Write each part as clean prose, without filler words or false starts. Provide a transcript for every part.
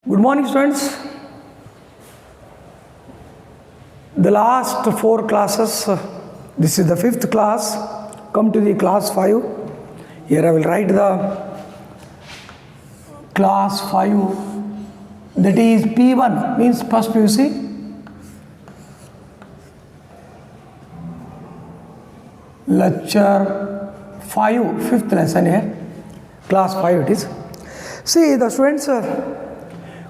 Good morning, students. The last 4 classes, this is the 5th class, come to the class 5. Here I will write the class 5, that is P1, means first PUC. Lecture 5, 5th lesson here, class 5 it is. See the students,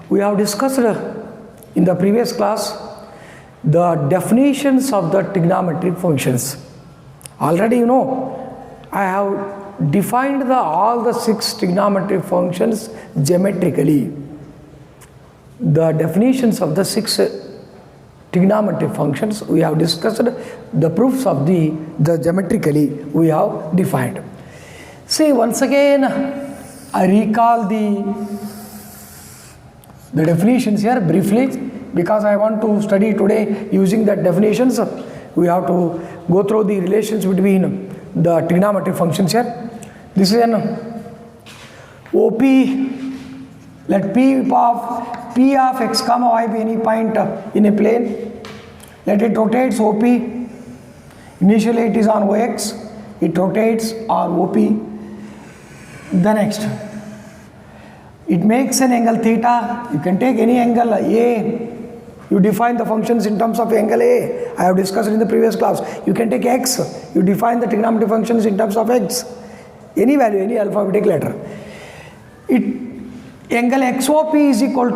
we have discussed in the previous class the definitions of the trigonometric functions. Already you know, I have defined all the 6 trigonometric functions geometrically. The definitions of the 6 trigonometric functions we have discussed, the proofs of the geometrically we have defined. See, once again I recall the definitions here briefly, because I want to study today using that definitions. We have to go through the relations between the trigonometric functions here. This is an OP. Let P of x comma y be any point in a plane. Let it rotates OP. Initially it is on OX. It rotates on OP. The next, it makes an angle theta. You can take any angle A. You define the functions in terms of angle A. I have discussed in the previous class. You can take X. You define the trigonometric functions in terms of X. Any value, any alphabetic letter. Angle XOP is equal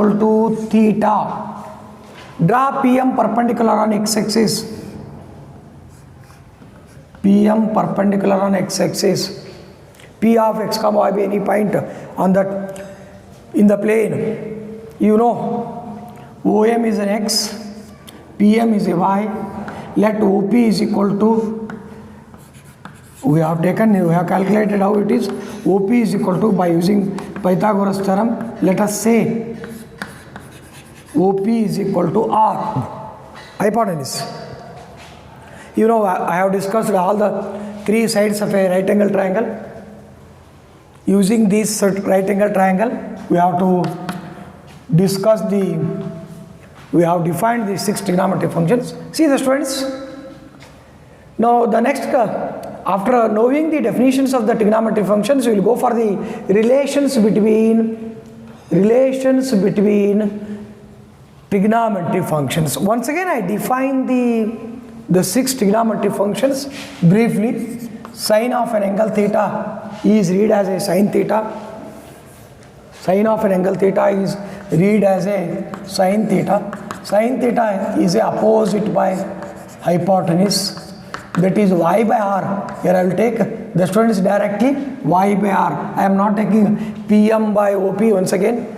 to theta. Draw PM perpendicular on x-axis. PM perpendicular on x-axis. P of x comma y be any point on that in the plane. You know, OM is an x, PM is a y. Let OP is equal to, we have calculated how it is. OP is equal to, by using Pythagoras theorem, let us say OP is equal to R, hypotenuse. You know, I have discussed all the 3 sides of a right angle triangle. Using this right angle triangle, we have to discuss we have defined the 6 trigonometric functions. See the students. Now the next, after knowing the definitions of the trigonometric functions, we will go for the relations between trigonometric functions. Once again I define the 6 trigonometric functions briefly. Sine of an angle theta is read as a sine theta. Sine of an angle theta is read as a sine theta. Sine theta is a opposite by hypotenuse, that is y by r. Here I will take the students directly y by r. I am not taking PM by OP once again.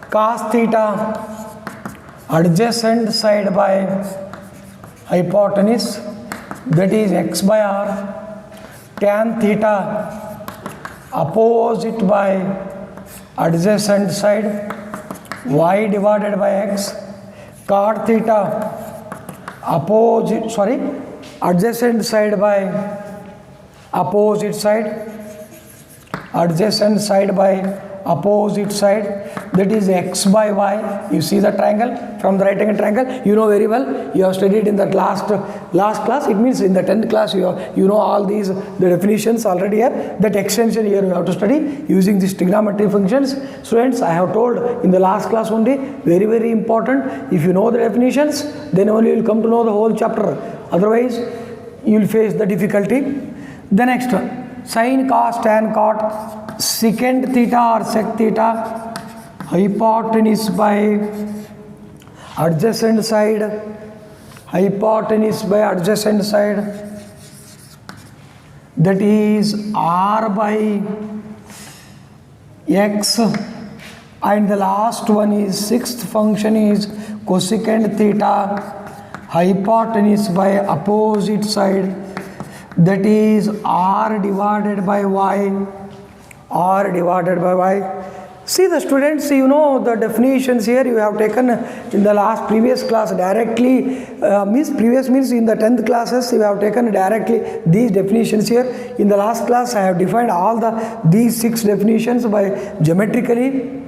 Cos theta, adjacent side by hypotenuse, that is x by r. Tan theta, opposite by adjacent side, y divided by x. Cot theta, adjacent side by opposite side, adjacent side by opposite side, that is x by y. You see the triangle from the right angle triangle, you know very well, you have studied in that last class. It means in the 10th class you know all these, the definitions already here. That extension here you have to study using these trigonometric functions. Students, I have told in the last class only, very very important. If you know the definitions, then only you will come to know the whole chapter. Otherwise you will face the difficulty. The next one, sin, cos, tan, cot, secant theta or sec theta, hypotenuse by adjacent side, hypotenuse by adjacent side, that is r by x. And the last one is 6th function is cosecant theta, hypotenuse by opposite side, that is r divided by y. See the students, you know the definitions here you have taken in the previous class directly, previous means in the 10th classes you have taken directly these definitions here. In the last class I have defined all these 6 definitions by geometrically.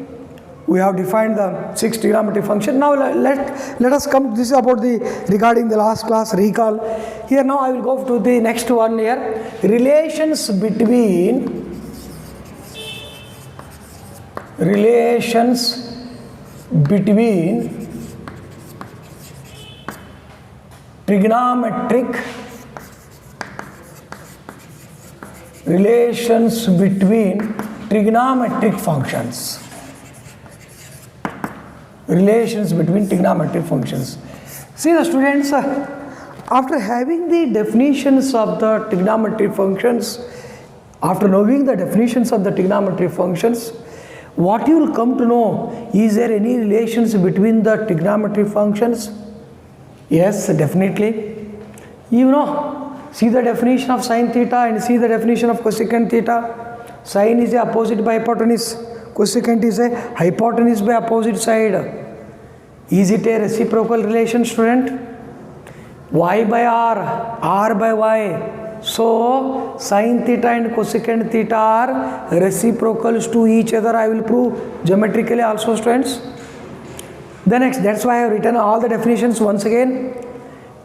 We have defined the 6 trigonometric function. Now let us come, this is about regarding the last class recall. Here now I will go to the next one here. Relations between trigonometric functions. Relations between trigonometric functions. See the students, after having the definitions of the trigonometric functions, after knowing the definitions of the trigonometric functions, what you will come to know, is there any relations between the trigonometric functions? Yes, definitely. You know, see the definition of sine theta and see the definition of cosecant theta. Sine is the opposite by hypotenuse. Cosecant is a hypotenuse by opposite side. Is it a reciprocal relation, student? Y by R, R by Y. So, sine theta and cosecant theta are reciprocals to each other. I will prove geometrically also, students. The next, that's why I have written all the definitions once again.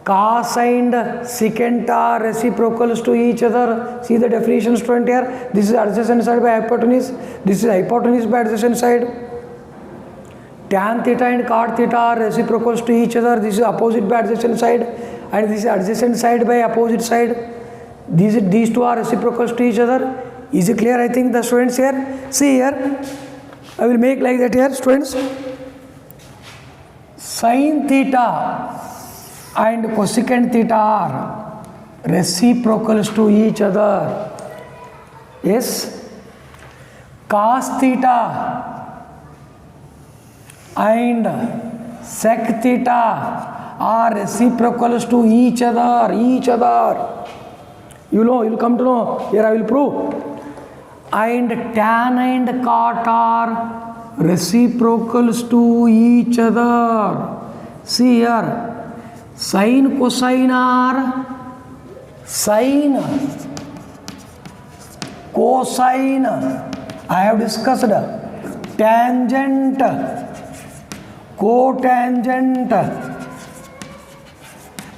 Cos and secant are reciprocals to each other. See the definition, student, here. This is adjacent side by hypotenuse. This is hypotenuse by adjacent side. Tan theta and cot theta are reciprocals to each other. This is opposite by adjacent side. And this is adjacent side by opposite side. These two are reciprocals to each other. Is it clear? I think the students here. See here. I will make like that here, students. Sin theta and cosecant theta are reciprocals to each other. Yes. Cos theta and sec theta are reciprocals to each other. You know, you will come to know. Here I will prove. And tan and cot are reciprocals to each other. See here. Sine, cosine are sine, cosine. I have discussed. Tangent, cotangent,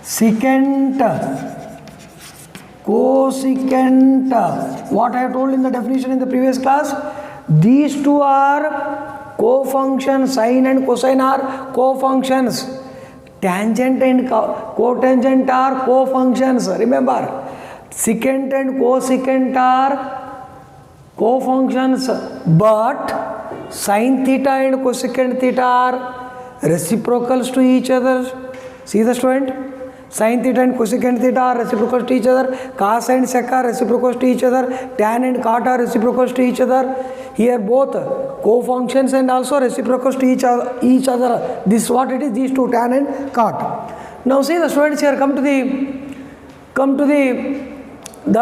secant, cosecant. What I have told in the definition in the previous class, these two are co-functions. Sine and cosine are co-functions. Tangent and cotangent are co-functions. Remember, secant and cosecant are co-functions, but sine theta and cosecant theta are reciprocals to each other. See the student? Sine theta and cosecant theta are reciprocals to each other. Cos and sec are reciprocals to each other. Tan and cot are reciprocals to each other. Here both co-functions and also reciprocals to each other. This is what it is, these two, tan and cot. Now see the students here, come to the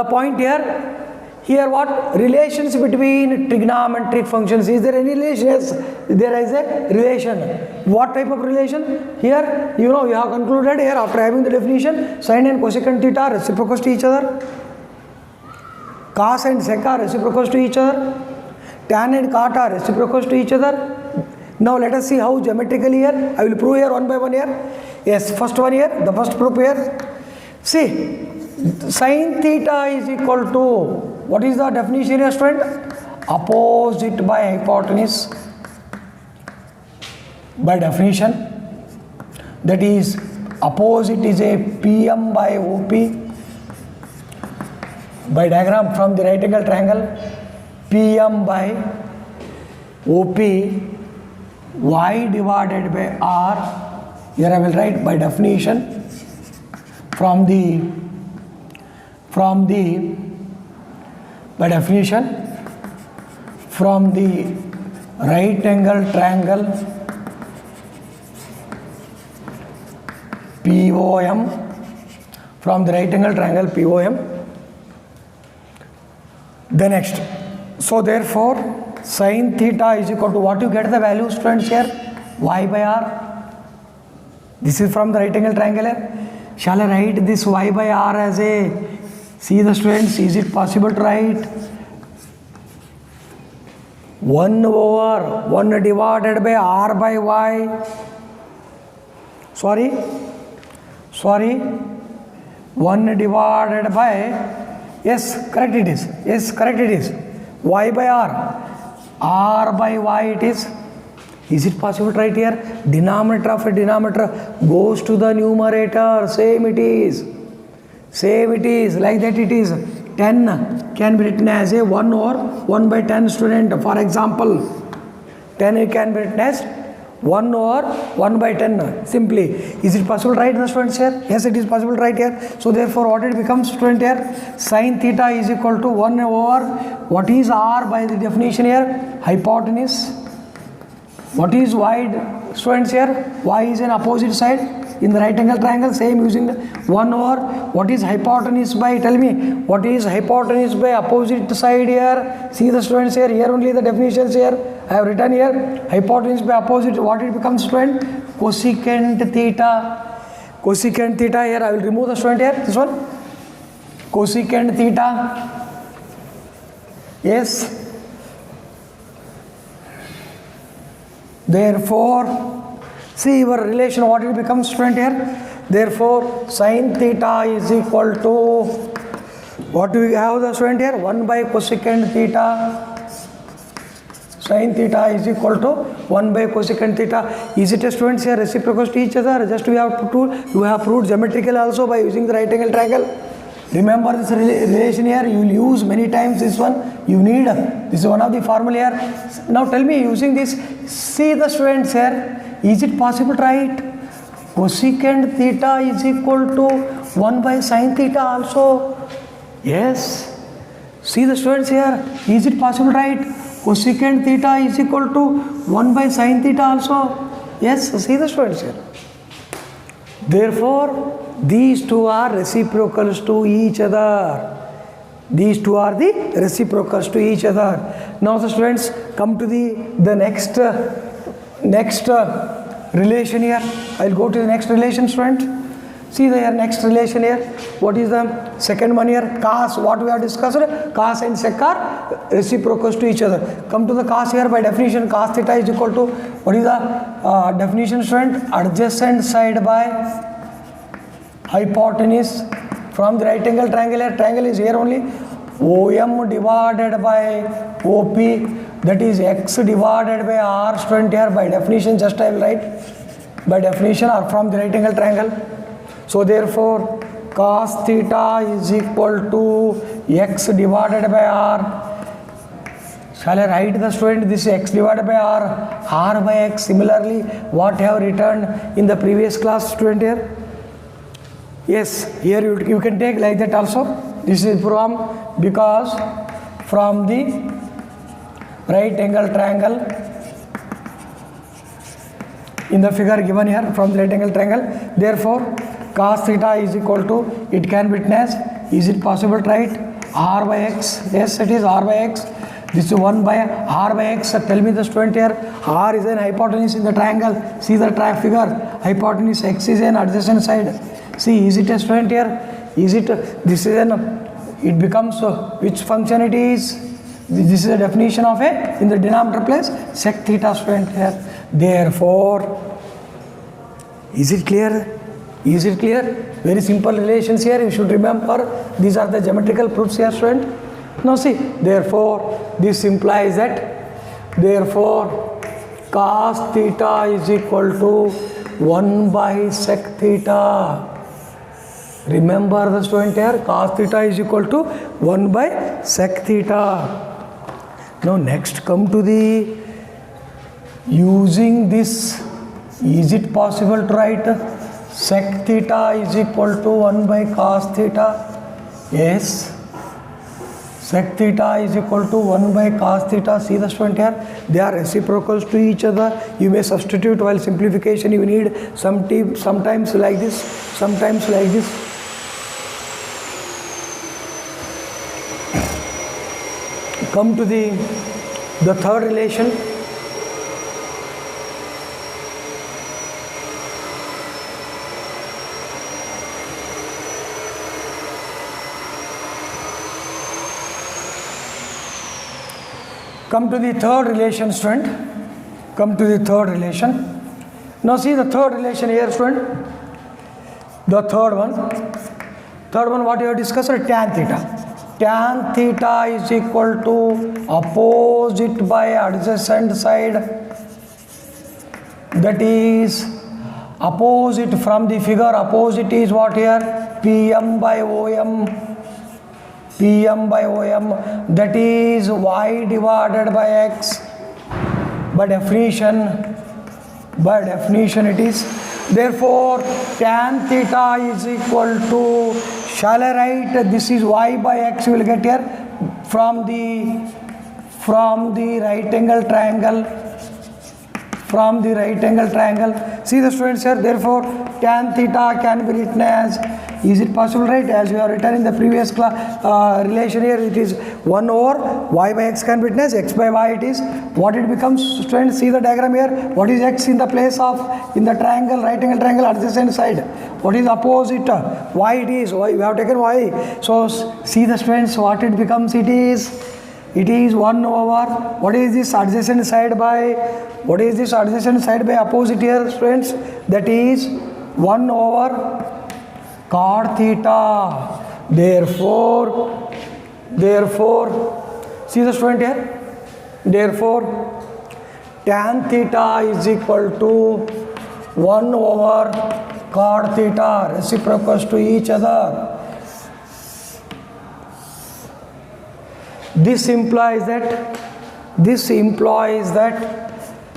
point here. Here what? Relations between trigonometric functions. Is there any relation? Yes, there is a relation. What type of relation? Here, you know, you have concluded here after having the definition, sine and cosecant theta are reciprocals to each other. Cos and sec are reciprocals to each other. Tan and cot are reciprocals to each other. Now let us see how geometrically here. I will prove here one by one here. Yes, first one here, the first proof here. See, sin theta is equal to, what is the definition here, student? Opposite by hypotenuse. By definition, that is opposite is a PM by OP. By diagram from the right angle triangle, PM by OP, Y divided by R. Here I will write by definition by definition from the right angle triangle POM, from the right angle triangle POM. The next, so therefore Sin theta is equal to what? You get the value, students, here? Y by r. This is from the right angle triangle here. Shall I write this y by r as a, see the students, is it possible to write 1 over 1 divided by r by y? Sorry, 1 divided by, yes, correct it is, y by r by y it is. Is it possible to write here? Denominator of a denominator goes to the numerator, same it is, like that it is. 10 can be written as a 1 over 1 by 10, student. For example, 10 can be written as 1 over 1 by 10 simply. Is it possible to write the students here? Yes, it is possible to write here. So therefore what it becomes, student, here? Sin theta is equal to 1 over, what is r by the definition here? Hypotenuse. What is y, students, here? Y is an opposite side in the right angle triangle, same using the 1 over, what is hypotenuse by, tell me, what is hypotenuse by opposite side here? See the students here only the definitions here I have written here. Hypotenuse by opposite, what it becomes, student? Cosecant theta. Cosecant theta, here I will remove the student here, this one. Cosecant theta, yes. Therefore, see your relation, what it becomes, student, here? Therefore, sin theta is equal to, what do we have the student here? 1 by cosecant theta. Sin theta is equal to 1 by cosecant theta. Is it a, students, here reciprocal to each other? Just we have to prove, you have proved geometrical also by using the right angle triangle. Remember this relation here, you will use many times this one, you need, this is one of the formula here. Now tell me, using this, see the students here, is it possible to write cosecant theta is equal to 1 by sin theta also? Yes. See the students here, is it possible to write cosecant theta is equal to 1 by sin theta also? Yes, see the students here. Therefore, these two are reciprocals to each other. These two are the reciprocals to each other. Now the students, come to the next relation here. I will go to the next relation, student. See the next relation here. What is the second one here? Cos, what we have discussed, cos and sec are reciprocals to each other. Come to the cos here. By definition, cos theta is equal to, what is the definition, student? Adjacent side by hypotenuse from the right angle triangle here. Triangle is here only. OM divided by OP, that is x divided by r, student, here. By definition, just I will write by definition or from the right angle triangle. So therefore, cos theta is equal to x divided by r. Shall I write the student this x divided by r by x? Similarly, what I have written in the previous class, student, here? Yes, here you can take like that also. This is from, because from the right angle triangle in the figure given here, from the right angle triangle. Therefore, cos theta is equal to, it can be written as, is it possible to write r by x? Yes, it is r by x. This is 1 by r by x. Tell me the student here, r is an hypotenuse in the triangle. See the figure, hypotenuse, x is an adjacent side. See, is it a, student, here? Is it, this is an, it becomes, which function it is? This is a definition of a, in the denominator place, sec theta, student, here. Therefore, is it clear? Is it clear? Very simple relations here, you should remember. These are the geometrical proofs here, student. Now see, therefore, this implies that, therefore, cos theta is equal to 1 by sec theta. Remember the student here, cos theta is equal to 1 by sec theta. Now next come to the, using this, is it possible to write sec theta is equal to 1 by cos theta? Yes. Sec theta is equal to 1 by cos theta. See the student here, they are reciprocals to each other. You may substitute while simplification. You need sometimes like this, sometimes like this. Come to the The third relation, come to the third relation, student. Come to the third relation. Now see the third relation here, student. The third one, what you have discussed, tan theta. Tan theta is equal to opposite by adjacent side. That is opposite from the figure. Opposite is what here? PM by OM. PM by OM. That is y divided by x. By definition it is. Therefore, tan theta is equal to, shall I write, this is y by x, you will get here from the right angle triangle. From the right angle triangle. See the students here, therefore, tan theta can be written as, is it possible, right? As we have written in the previous relation here, it is 1 over y by x can be written as x by y. It is what it becomes, students. See the diagram here. What is x in the place of, in the triangle, right angle triangle adjacent side? What is opposite? Y it is. Y, we have taken y. So see the students, what it becomes, it is 1 over, what is this adjacent side by, what is this adjacent side by opposite here, students? That is 1 over cot theta. Therefore, see the student here. Therefore, tan theta is equal to 1 over cot theta, reciprocals to each other. This implies that,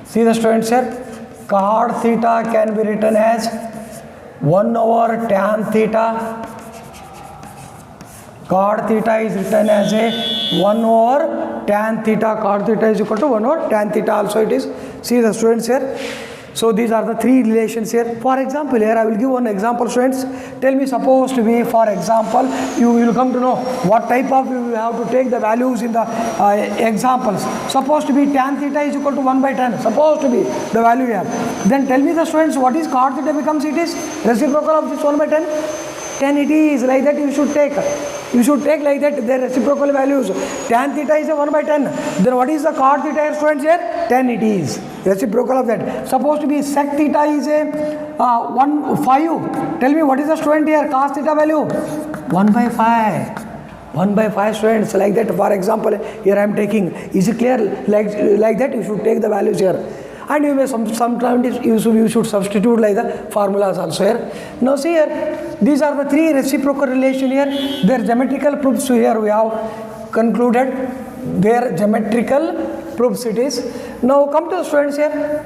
see the students here, cot theta can be written as 1 over tan theta. Cot theta is written as a 1 over tan theta. Cot theta is equal to 1 over tan theta also it is. See the students here. So these are the three relations here. For example, here I will give one example, students. Tell me, supposed to be, for example, you will come to know what type of, you have to take the values in the examples. Supposed to be tan theta is equal to 1 by 10. Supposed to be the value here. Then tell me the students, what is cot theta becomes, it is reciprocal of this 1 by 10. 10 it is, like that you should take. You should take like that their reciprocal values. Tan theta is a 1 by 10. Then what is the cot theta here, students here? 10 it is. Reciprocal of that. Supposed to be sec theta is a 5. Tell me what is the student here? Cos theta value? 1 by 5. 1 by 5 students, like that. For example, here I am taking. Is it clear? Like that you should take the values here. And you may sometimes you should substitute like the formulas also here. Now see here, these are the three reciprocal relation here. Their geometrical proofs here we have concluded. Their geometrical proofs it is. Now come to the students here.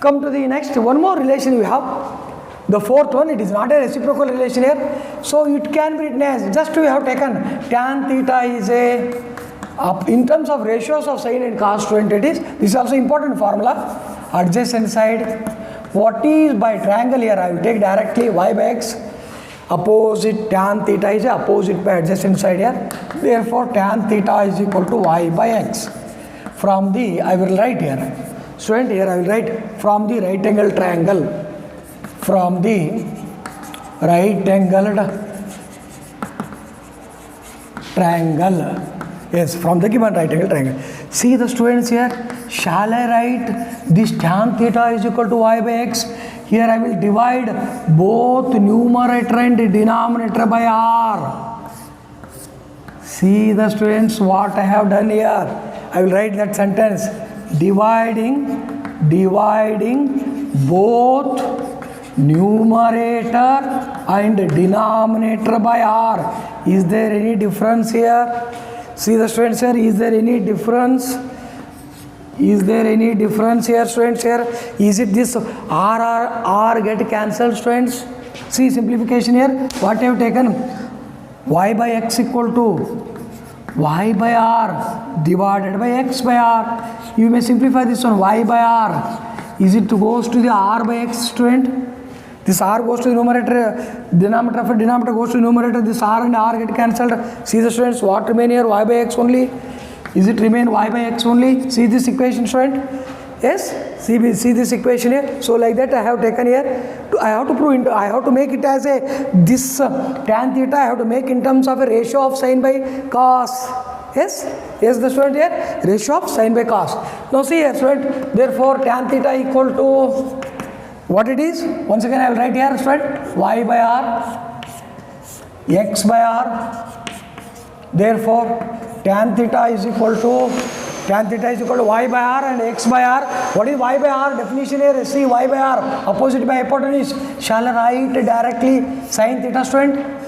Come to the next, one more relation we have. The fourth one, it is not a reciprocal relation here. So it can be written as, just we have taken tan theta is a, in terms of ratios of sine and cos, student it is. This is also important formula. Adjacent side. What is by triangle here? I will take directly y by x. Opposite tan theta is opposite by adjacent side here. Therefore, tan theta is equal to y by x. From the, I will write here. Student here I will write from the right angle triangle. From the right angled triangle. Yes, from the given right angle triangle. See the students here. Shall I write this tan theta is equal to y by x? Here I will divide both numerator and denominator by r. See the students what I have done here. I will write that sentence. Dividing both numerator and denominator by r. Is there any difference here? See the students here, is there any difference? Is there any difference here, students here? Is it this r get cancelled, students? See simplification here. What I have taken? Y by x equal to y by r divided by x by r. You may simplify this one, y by r. Is it goes to the r by x, student? This r goes to the numerator, denominator goes to the numerator, this r and r get cancelled. See the students, what remain here? Y by x only. Is it remain y by x only? See this equation, student? Yes, see this equation here. So like that I have taken here. I have to prove. I have to make it as a this tan theta. I have to make in terms of a ratio of sine by cos. Yes, the student here, ratio of sine by cos. Now see here, student. Therefore, tan theta equal to what it is? Once again, I will write here, student. Y by r, x by r. Therefore, tan theta is equal to y by r and x by r. What is y by r? Definition here, see y by r, opposite by hypotenuse. Shall I write directly sin theta, student?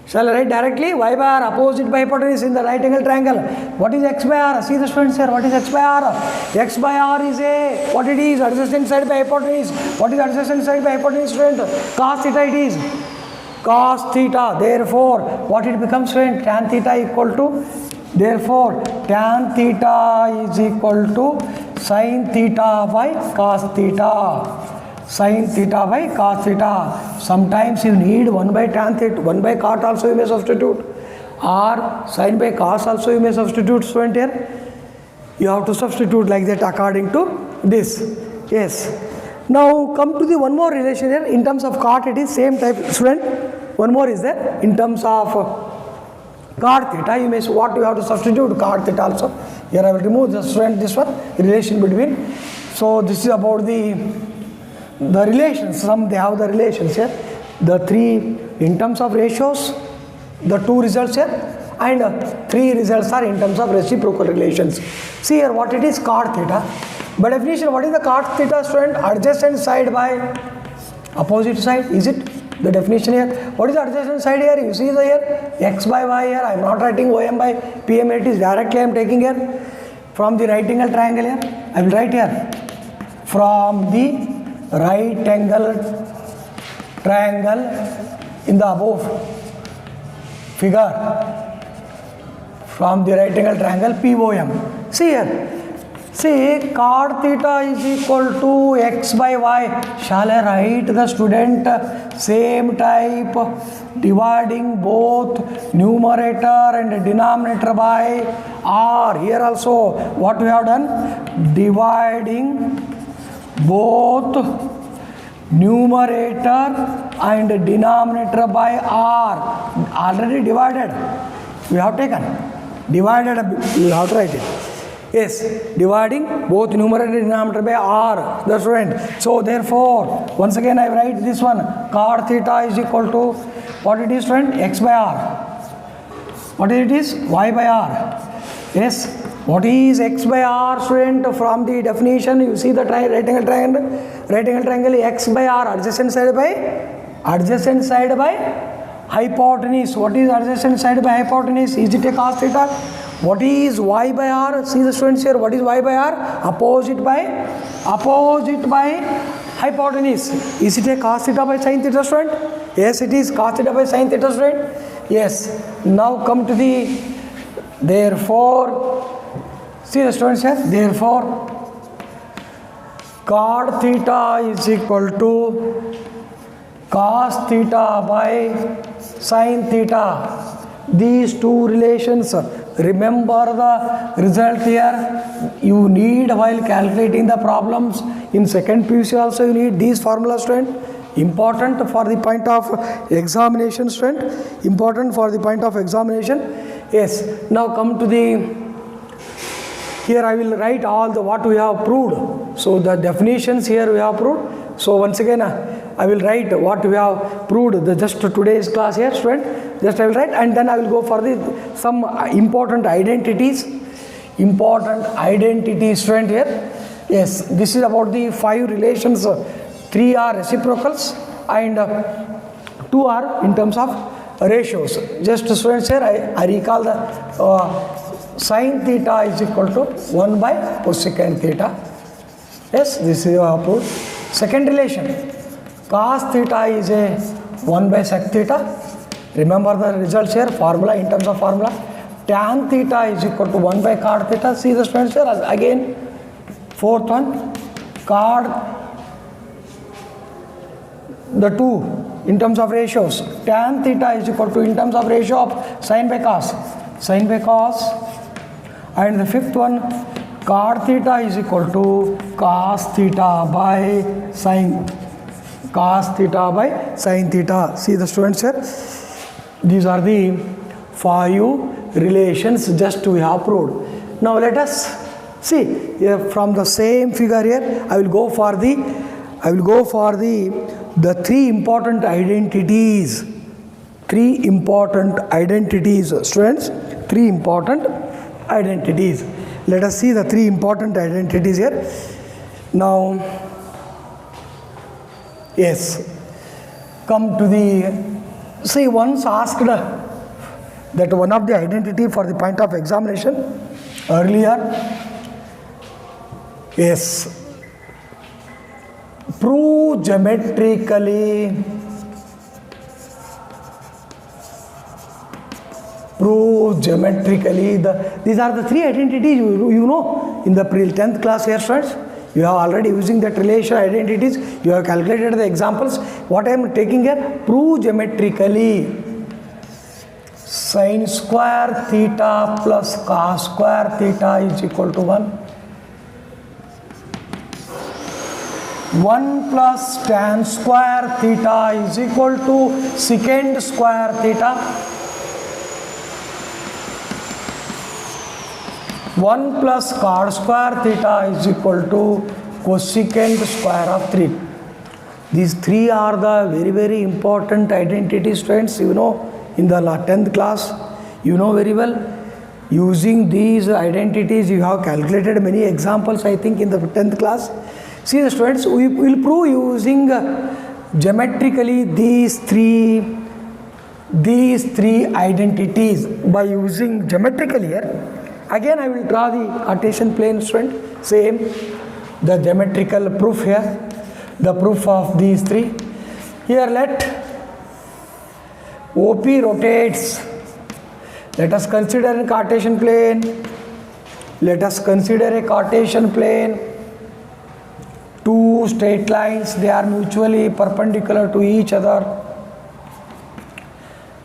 Shall I write directly y by r, opposite by hypotenuse in the right angle triangle? What is x by r? See the students here, what is x by r? X by r is a, what it is? Adjacent side by hypotenuse. What is adjacent side by hypotenuse, student? Cos theta it is. Cos theta. Therefore, what it becomes, student? Tan theta equal to, therefore, tan theta is equal to sin theta by cos theta. Sin theta by cos theta. Sometimes you need 1 by tan theta, 1 by cot also you may substitute, or sin by cos also you may substitute, student here. You have to substitute like that according to this. Yes. Now come to the one more relation here. In terms of cot it is same type, student. One more is there. In terms of cot theta, you may say what you have to substitute cot theta also. Here I will remove the student this one, relation between. So this is about the relations. Some they have the relations here. The three in terms of ratios, the two results here, and three results are in terms of reciprocal relations. See here what it is, cot theta. By definition, what is the cot theta, student? Adjacent side by opposite side. Is it? The definition here. What is the adjacent side here? You see the here x by y here. I am not writing OM by PM. It is directly I am taking here from the right angle triangle here. I will write here from the right angle triangle in the above figure, from the right angle triangle POM. See here. See, cot theta is equal to x by y. Shall I write the student same type, dividing both numerator and denominator by r? Here also what we have done? Dividing both numerator and denominator by r. Already divided. We have taken. Divided, you have to write it. Yes, dividing both numerator and denominator by r, the student. So therefore, once again I write this one, cot theta is equal to, what it is, student? X by r. What it is? Y by r. Yes, what is x by r, student? From the definition, you see the right angle triangle, x by r, adjacent side by hypotenuse. What is adjacent side by hypotenuse? Is it a cos theta? What is y by r? See the students here. What is y by r? Opposite by hypotenuse. Is it a cos theta by sin theta, student? Yes, it is cos theta by sin theta, student. Yes. Now come to the, therefore, see the students here. Therefore, cot theta is equal to cos theta by sin theta. These two relations, remember the result here. You need, while calculating the problems in second PUC also, you need these formulas, student. Important for the point of examination, student. Important for the point of examination. Yes. Now come to the, here I will write all the what we have proved. So the definitions here we have proved. So once again I will write what we have proved, the just today's class here, student. Just I will write, and then I will go for the some important identities, student here. Yes, this is about the 5 relations. 3 are reciprocals and 2 are in terms of ratios. Just students here, I recall the sin theta is equal to 1 by cosecant theta. Yes, this is approved. Second relation, cos theta is a 1 by sec theta. Remember the results here, formula, in terms of formula. Tan theta is equal to 1 by cot theta. See the students here, again, fourth one, cot, the 2 in terms of ratios. Tan theta is equal to, in terms of ratio of sin by cos. Sin by cos And the fifth one, cot theta is equal to cos theta by sin. Cos theta by sin theta. See the students here? These are the 5 relations just we have proved. Now let us see here from the same figure here. I will go for the 3 important identities. 3 important identities, students. 3 important identities. Let us see the 3 important identities here. Now, yes, come to the, see, once asked that one of the identity for the point of examination earlier, yes, prove geometrically these are the 3 identities you know in the 10th class here, students. You have already using that relation identities, you have calculated the examples. What I am taking here, prove geometrically sin square theta plus cos square theta is equal to 1. 1 plus tan square theta is equal to secant square theta. 1 plus cot square theta is equal to cosecant square of 3. These 3 are the very, very important identities, friends. You know, in the 10th class, you know very well. Using these identities, you have calculated many examples, I think, in the 10th class. See, the students, we will prove using geometrically these three identities by using geometrically here. Again, I will draw the Cartesian plane, student. Same, the geometrical proof here, the proof of these 3. Here, let OP rotates. Let us consider a Cartesian plane. Let us consider a Cartesian plane. 2 straight lines, they are mutually perpendicular to each other.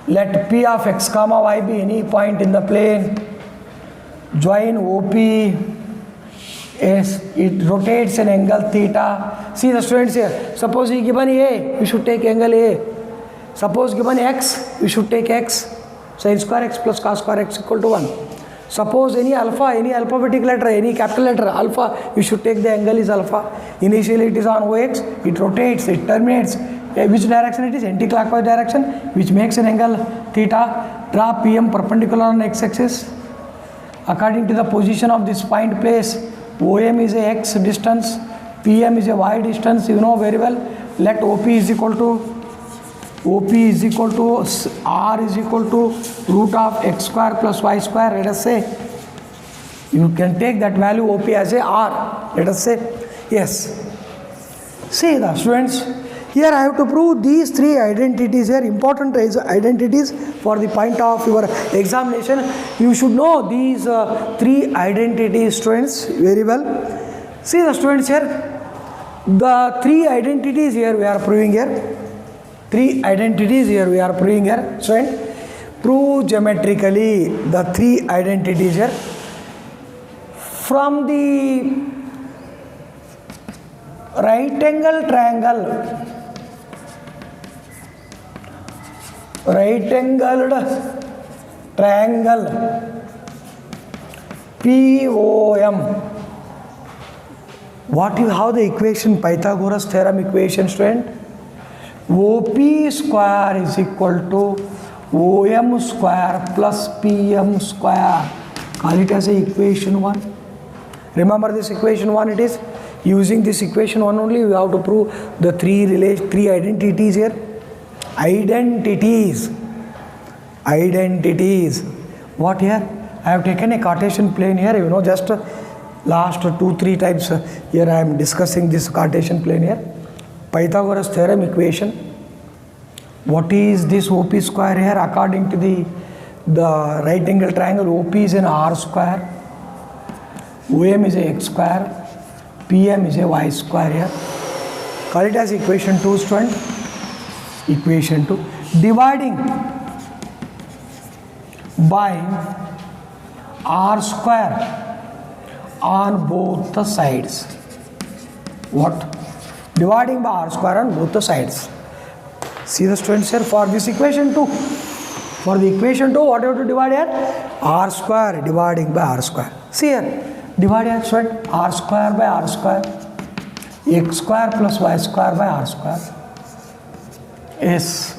Let P of x comma y be any point in the plane. Join OP as it rotates an angle theta. See the students here. Suppose he given A, we should take angle A. Suppose given x, we should take x. Sin square x plus cos square x equal to 1. Suppose any alpha, any alphabetic letter, any capital letter alpha, we should take the angle is alpha. Initially it is on OX, it rotates, it terminates. Which direction it is? Anti-clockwise direction, which makes an angle theta. Draw PM perpendicular on x-axis. According to the position of this point place, OM is a x distance, PM is a y distance, you know very well. Let OP is equal to R is equal to root of x square plus y square. Let us say you can take that value OP as a R. Let us say yes. See the students, here I have to prove these 3 identities here, important identities for the point of your examination. You should know these 3 identities, students, very well. See the students here, the 3 identities here we are proving here. 3 identities here we are proving here. Student, prove geometrically the 3 identities here. From the right angled triangle POM, what you have the equation, Pythagoras theorem equation, student? OP square is equal to OM square plus PM square. Call it as a equation 1. Remember this equation 1 it is. Using this equation 1 only, we have to prove the 3 identities here. Identities. What here? I have taken a Cartesian plane here, you know, just last 2-3 times here I am discussing this Cartesian plane here. Pythagoras theorem equation. What is this OP square here? According to the right angle triangle, OP is an R square, OM is a x square, PM is a y square here. Call it as equation 2, student. Equation 2. Dividing by r square on both the sides. What? Dividing by r square on both the sides. See the students here, for this equation 2. For the equation 2, what you have to divide here? R square dividing by r square. See here, divide here, student, r square by r square. X square plus y square by r square. Yes.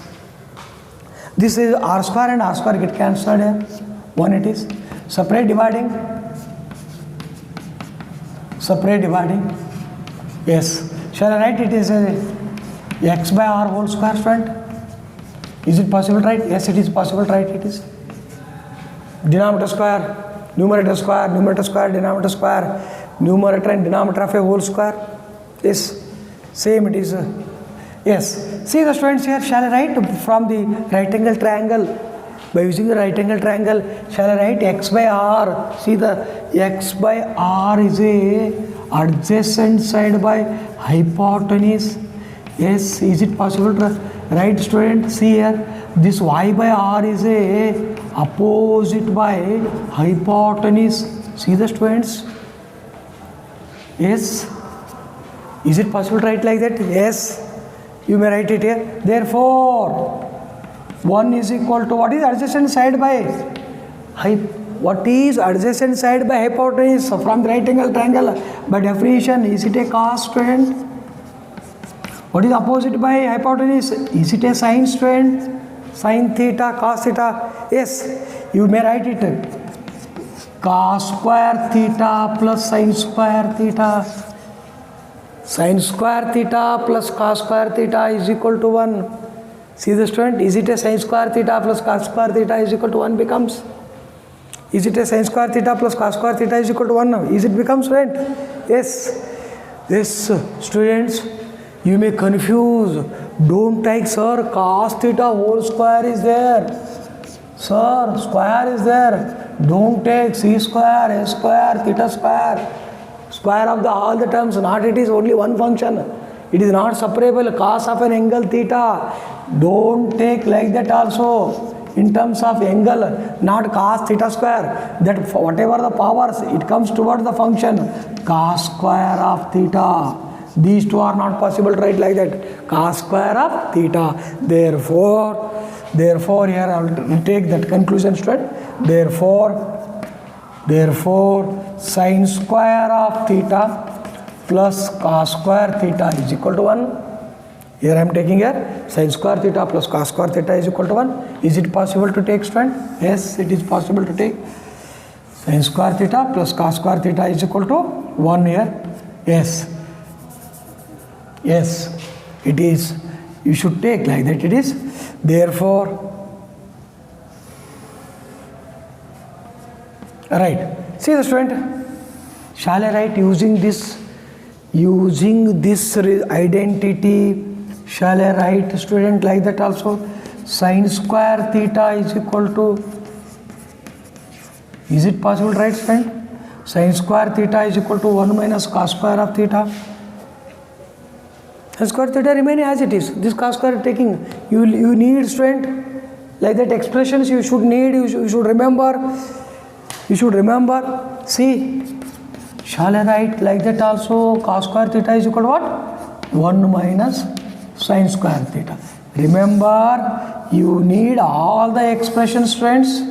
This is r square and r square get cancelled here. 1 it is. Separate dividing. Separate dividing. Yes. Shall I write it is x by r whole square, friend? Is it possible, right? Yes, it is possible, right? It is. Denominator square, numerator square, numerator square, denominator square, numerator and denominator of a whole square. Yes, same it is. Yes. See the students here, shall I write from the right angle triangle? By using the right angle triangle, shall I write x by r? See the x by r is a adjacent side by hypotenuse. Yes, is it possible to write, student? See here, this y by r is a opposite by hypotenuse. See the students? Yes. Is it possible to write like that? Yes. You may write it here. Therefore, 1 is equal to, what is adjacent side by what is adjacent side by hypotenuse from the right angle triangle? By definition, is it a cos, student? What is opposite by hypotenuse? Is it a sine, student? Sine theta, cos theta? Yes, you may write it. Cos square theta plus sine square theta. Sine square theta plus cos square theta is equal to 1. See the student, is it a sine square theta plus cos square theta is equal to 1 becomes? Is it a sine square theta plus cos square theta is equal to 1 now? Is it becomes, student? Yes. Yes, students, you may confuse. Don't take, sir, cos theta whole square is there. Sir, square is there. Don't take c square, a square, theta square. Square of all the terms, not it is only one function. It is not separable. Cos of an angle theta. Don't take like that also. In terms of angle, not cos theta square. That whatever the powers, it comes towards the function. Cos square of theta. These two are not possible to write like that. Cos square of theta. Therefore here I will take that conclusion straight. Therefore, sine square of theta plus cos square theta is equal to 1. Here I am taking here sine square theta plus cos square theta is equal to 1. Is it possible to take, student? Yes, it is possible to take. Sine square theta plus cos square theta is equal to 1 here. Yes. Yes, it is. You should take like that. It is. Therefore, right. See the student. Shall I write using this identity? Shall I write, student, like that also? Sine square theta is equal to. Is it possible to write, student? Sine square theta is equal to 1 minus cos square of theta. Sine square theta remaining as it is. This cos square taking. You need, student, like that expressions you should need. You should remember. You should remember. See, shall I write like that also? Cos square theta is equal to what? 1 minus sine square theta. Remember, you need all the expressions, friends.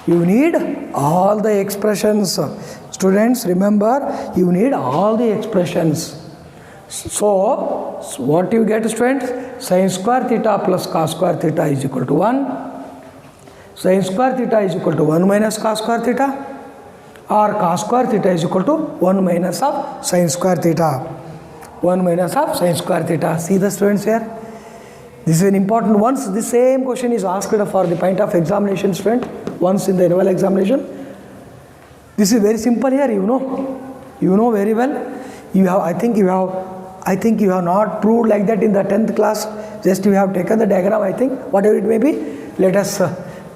You need all the expressions. Students, remember, you need all the expressions. So what you get, students? Sine square theta plus cos square theta is equal to 1. Sine square theta is equal to 1 minus cos square theta, or cos square theta is equal to 1 minus of sine square theta. 1 minus of sine square theta. See the students here? This is an important. Once the same question is asked for the point of examination, student, once in the annual examination. This is very simple here, you know very well. I think you have not proved like that in the 10th class. Just you have taken the diagram, I think, whatever it may be. Let us,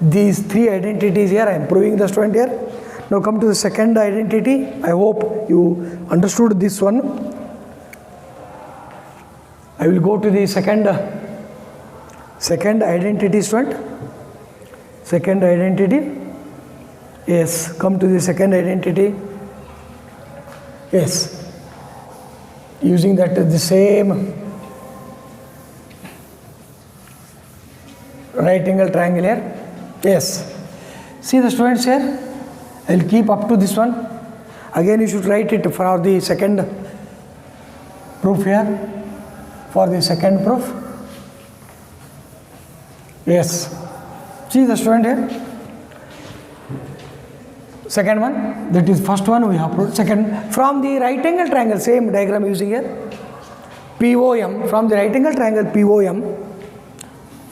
these 3 identities here, I am proving the student here. Now come to the second identity. I hope you understood this one. I will go to the second identity, student. Second identity. Yes, come to the second identity. Yes, using that the same right angle triangle here. Yes, see the students here, I will keep up to this one. Again you should write it for the second proof here, for the second proof. Yes, see the student here, second one, that is first one we have proved. Second, from the right angle triangle, same diagram using here, POM, from the right angle triangle POM,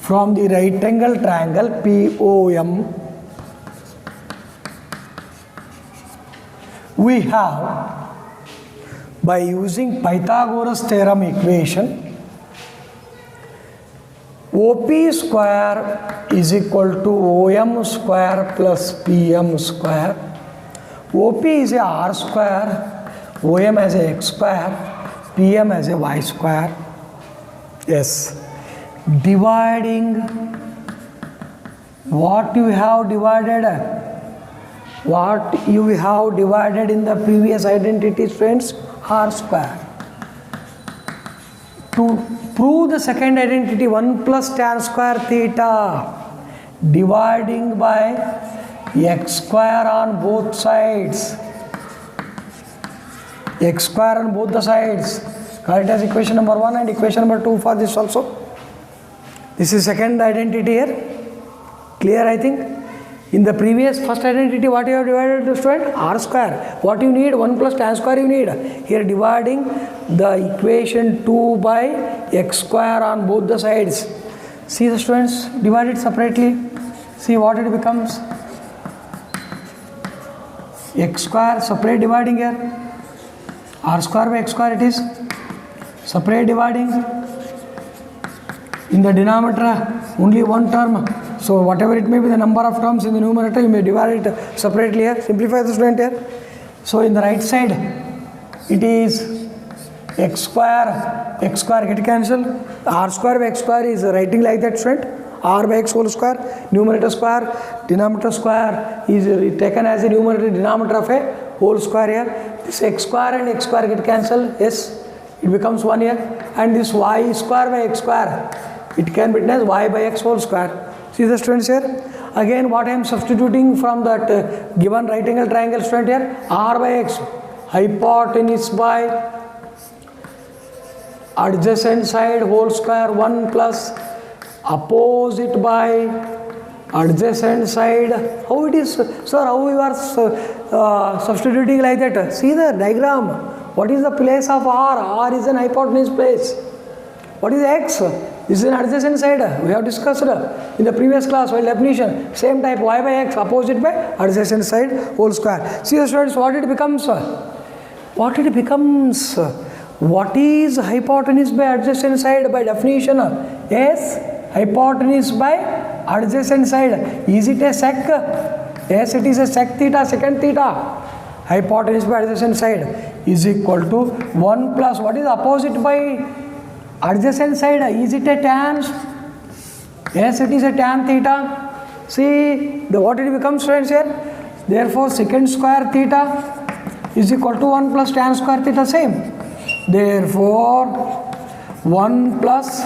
from the right angle triangle POM, we have, by using Pythagoras theorem equation, OP square is equal to OM square plus PM square. OP is a R square, OM as a X square, PM as a Y square. Yes, dividing what you have divided, in the previous identity, friends, R square. To prove the second identity, 1 plus tan square theta, dividing by x square on both sides. X square on both the sides. Call it as equation number 1 and equation number 2 for this also. This is second identity here. Clear, I think? In the previous first identity, what you have divided to student? R square. What you need? 1 plus tan square you need. Here dividing the equation 2 by x square on both the sides. See the students, divide it separately. See what it becomes. X square, separate dividing here. R square by x square it is. Separate dividing. In the denominator, only one term. So whatever it may be, the number of terms in the numerator, you may divide it separately here. Simplify the student here. So in the right side, it is x square get cancelled. R square by x square is writing like that, student. R by x whole square, numerator square, denominator square is taken as a numerator denominator of a whole square here. This x square and x square get cancelled. Yes, it becomes 1 here. And this y square by x square, it can be written as y by x whole square. See the students here. Again, what I am substituting from that given right angle triangle, student here, R by x, hypotenuse by adjacent side whole square 1 plus opposite by adjacent side. How it is, sir? How you are substituting like that? See the diagram. What is the place of R? R is an hypotenuse place. What is X? This is an adjacent side. We have discussed in the previous class while definition. Same type, y by x, opposite by adjacent side whole square. See the students, what it becomes? What it becomes? What is hypotenuse by adjacent side by definition? Yes, hypotenuse by adjacent side. Is it a sec? Yes, it is a sec theta, secant theta. Hypotenuse by adjacent side is equal to 1 plus, what is opposite by adjacent side? Is it a tan? Yes, it is a tan theta. See what it becomes, friends, here. Therefore, secant square theta is equal to 1 plus tan square theta, same. Therefore, 1 plus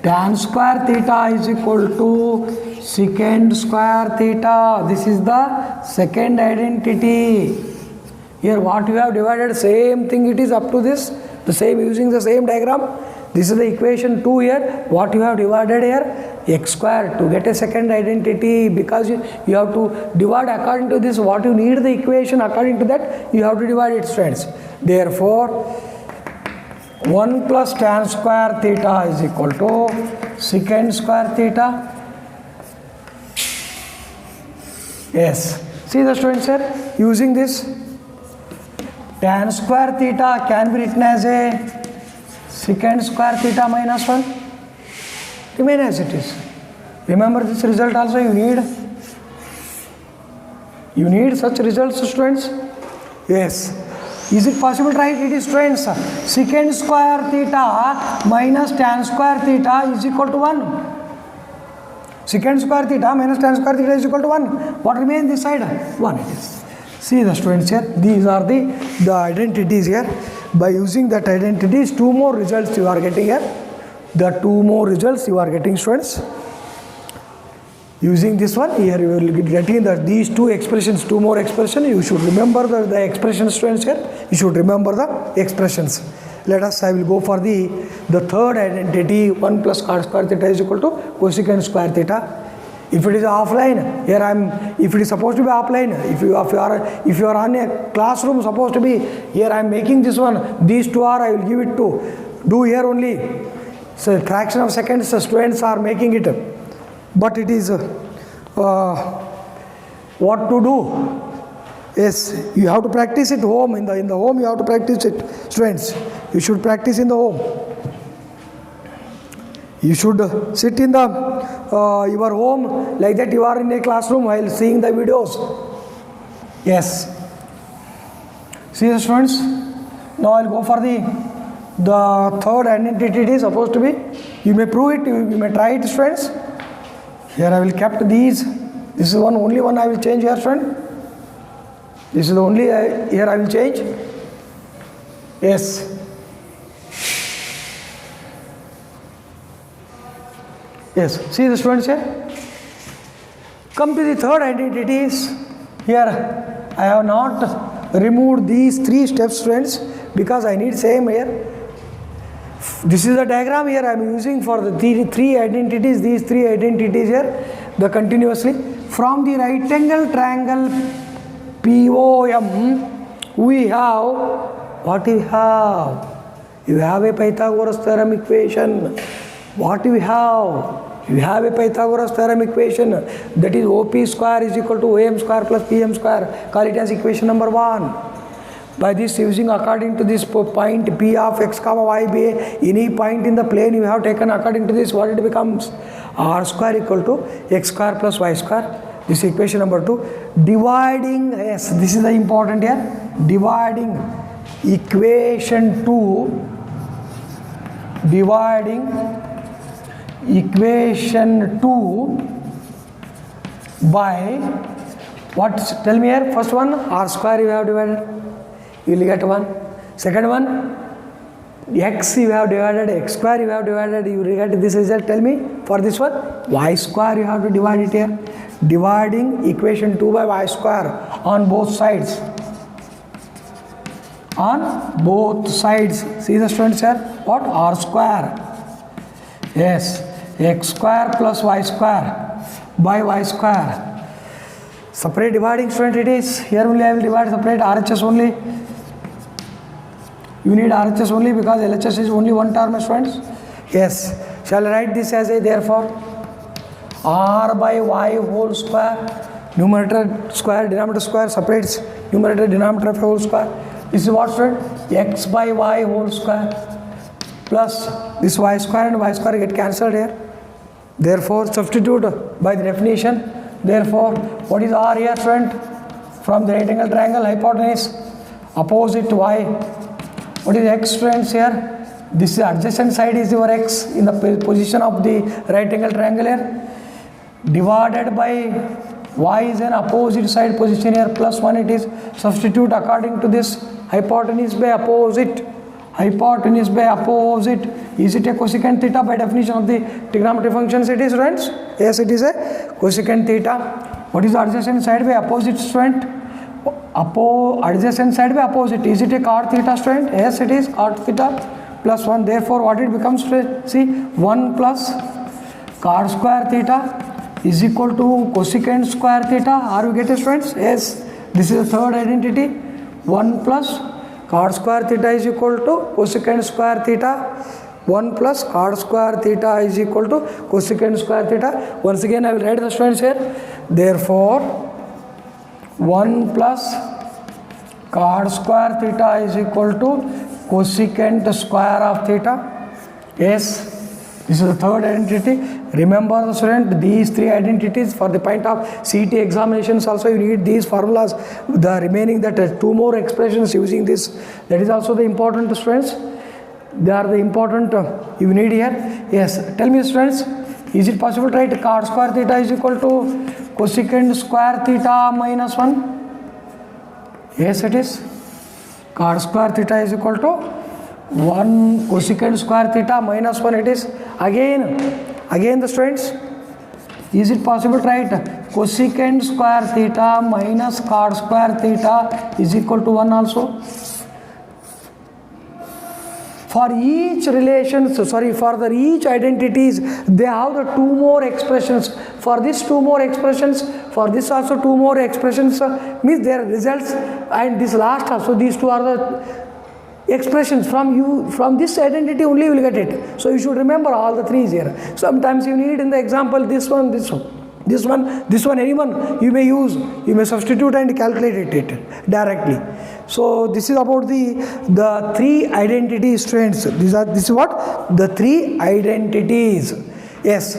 tan square theta is equal to secant square theta. This is the second identity. Here what you have divided, same thing it is up to this. The same, using the same diagram. This is the equation 2 here. What you have divided here? X square. To get a second identity, because you have to divide according to this. What you need the equation, according to that you have to divide its friends. Therefore, 1 plus tan square theta is equal to secant square theta. Yes. See the students here, using this, tan square theta can be written as a secant square theta minus 1. Remain as it is. Remember this result also you need. You need such results, students. Yes. Is it possible to write it is, students? Secant square theta minus tan square theta is equal to 1. Secant square theta minus tan square theta is equal to 1. What remains this side? 1 it is. See the students here, these are the identities here. By using that identities, 2 more results you are getting here. The 2 more results you are getting, students. Using this one, here you will be getting these 2 expressions, 2 more expressions. You should remember the expressions, students here. You should remember the expressions. Let us, I will go for the third identity, 1 plus cot square theta is equal to cosecant square theta. If it is offline, here if it is supposed to be offline, if you are on a classroom supposed to be, here I am making this one, these 2 are, I will give it to, do here only. So fraction of seconds, the students are making it. But it is, what to do? Yes, you have to practice it home, in the home you have to practice it, students. You should practice in the home. You should sit in your home like that you are in a classroom while seeing the videos. Yes. See the students. Now I will go for the third identity. It is supposed to be. You may prove it. You may try it, students. Here I will kept these. This is only one I will change here, friend. This is the only here I will change. Yes. Yes, see the students here. Come to the third identities. Here I have not removed these 3 steps, friends, because I need same here. This is the diagram here I am using for the three identities. These 3 identities here, the continuously from the right angle triangle POM, we have what we have. You have a Pythagoras theorem equation. What we have? You have a Pythagoras theorem equation, that is OP square is equal to OM square plus PM square. Call it as equation number 1. By this, using according to this point P of x comma y be any point in the plane you have taken according to this, what it becomes? R square equal to x square plus y square. This is equation number 2. Dividing, yes, this is the important here. Dividing equation 2, dividing equation 2 by what? Tell me here. First one, r square you have divided, you will get 1. Second one, x you have divided, x square you have divided, you will get this result. Tell me for this one, y square you have to divide it here. Dividing equation 2 by y square on both sides. On both sides. See the students here. What? R square. Yes. X square plus y square by y square. Separate dividing, student it is. Here only I will divide separate RHS only. You need RHS only because LHS is only one term, students. Yes. Shall I write this as a therefore? R by y whole square. Numerator square, denominator square separates numerator, denominator of whole square. This is what, student? X by y whole square plus this y square and y square get cancelled here. Therefore, substitute by the definition. Therefore, what is R here, friend? From the right angle triangle, hypotenuse, opposite y. What is x, friends, here? This adjacent side is your x in the position of the right angle triangle here. Divided by y is an opposite side position here, plus 1 it is. Substitute according to this hypotenuse by opposite. Hypotenuse by opposite. Is it a cosecant theta by definition of the trigonometry functions? It is, friends. Yes, it is a cosecant theta. What is the adjacent side by opposite, student? Adjacent side by opposite. Is it a cot theta, student? Yes, it is cot theta plus 1. Therefore, what it becomes? See, 1 plus cot square theta is equal to cosecant square theta. Are you getting, students? Yes. This is the third identity. 1 plus cot square theta is equal to cosecant square theta. 1 plus cot square theta is equal to cosecant square theta. Once again, I will write the students here. Therefore, 1 plus cot square theta is equal to cosecant square of theta. Yes. This is the third identity. Remember, the student, these 3 identities for the point of CET examinations also you need these formulas. The remaining that 2 more expressions using this, that is also the important, students. They are the important you need here. Yes. Tell me, students, Is it possible to write cot square theta is equal to cosecant square theta minus 1? Yes, it is. Cot square theta is equal to 1 cosecant square theta minus 1 it is. Again the students, is it possible to write cosecant square theta minus cot square theta is equal to 1 also? For each each identities, they have the two more expressions. For this two more expressions, for this also two more expressions, means their results, and this last also, these two are the expressions. From this identity only you will get it. So you should remember all the three here. Sometimes you need in the example this one, anyone you may use, you may substitute and calculate it directly. So this is about the three identities, students. This is what? The three identities. Yes.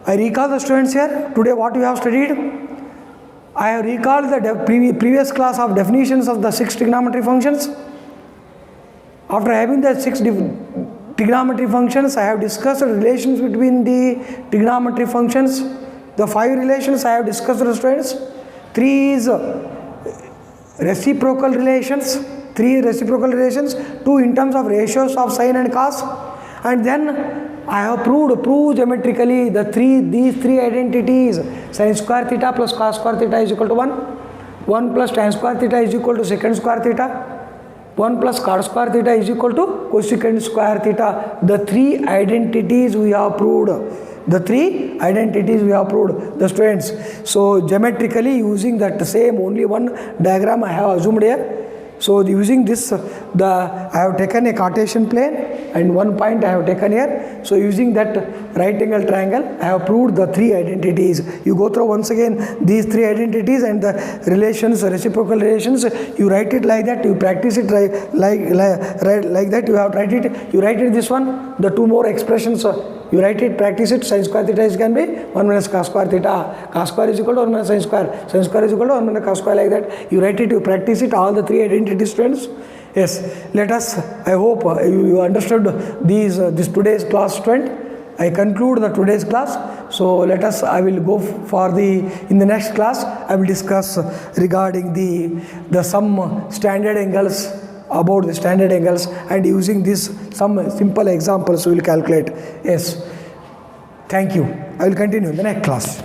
I recall the students here. Today what we have studied? I have recalled the previous class of definitions of the 6 trigonometry functions. After having the 6 trigonometry functions, I have discussed the relations between the trigonometry functions. The 5 relations I have discussed, students. 3 is reciprocal relations. 2 in terms of ratios of sine and cos. And then I have proved geometrically these three identities. Sin square theta plus cos square theta is equal to 1. 1 plus tan square theta is equal to secant square theta. 1 plus cot square theta is equal to cosecant square theta. The three identities we have proved. The students. So geometrically using that same only one diagram I have assumed here. So using this, I have taken a Cartesian plane and one point I have taken here. So using that right angle triangle, I have proved the three identities. You go through once again these three identities and the relations, reciprocal relations. You write it like that. You practice it like that. You have write it. You write it this one. The two more expressions. You write it, practice it. Sin square theta is can be 1 minus cos square theta. Cos square is equal to 1 minus sin square. Sin square is equal to 1 minus cos square, like that. You write it, you practice it, all the three identities, friends. Yes, let us, I hope you understood this today's class, student. I conclude the today's class. So let us, I will go for in the next class, I will discuss regarding the some standard angles, about the standard angles, and using this some simple examples we will calculate. Yes, thank you. I will continue in the next class.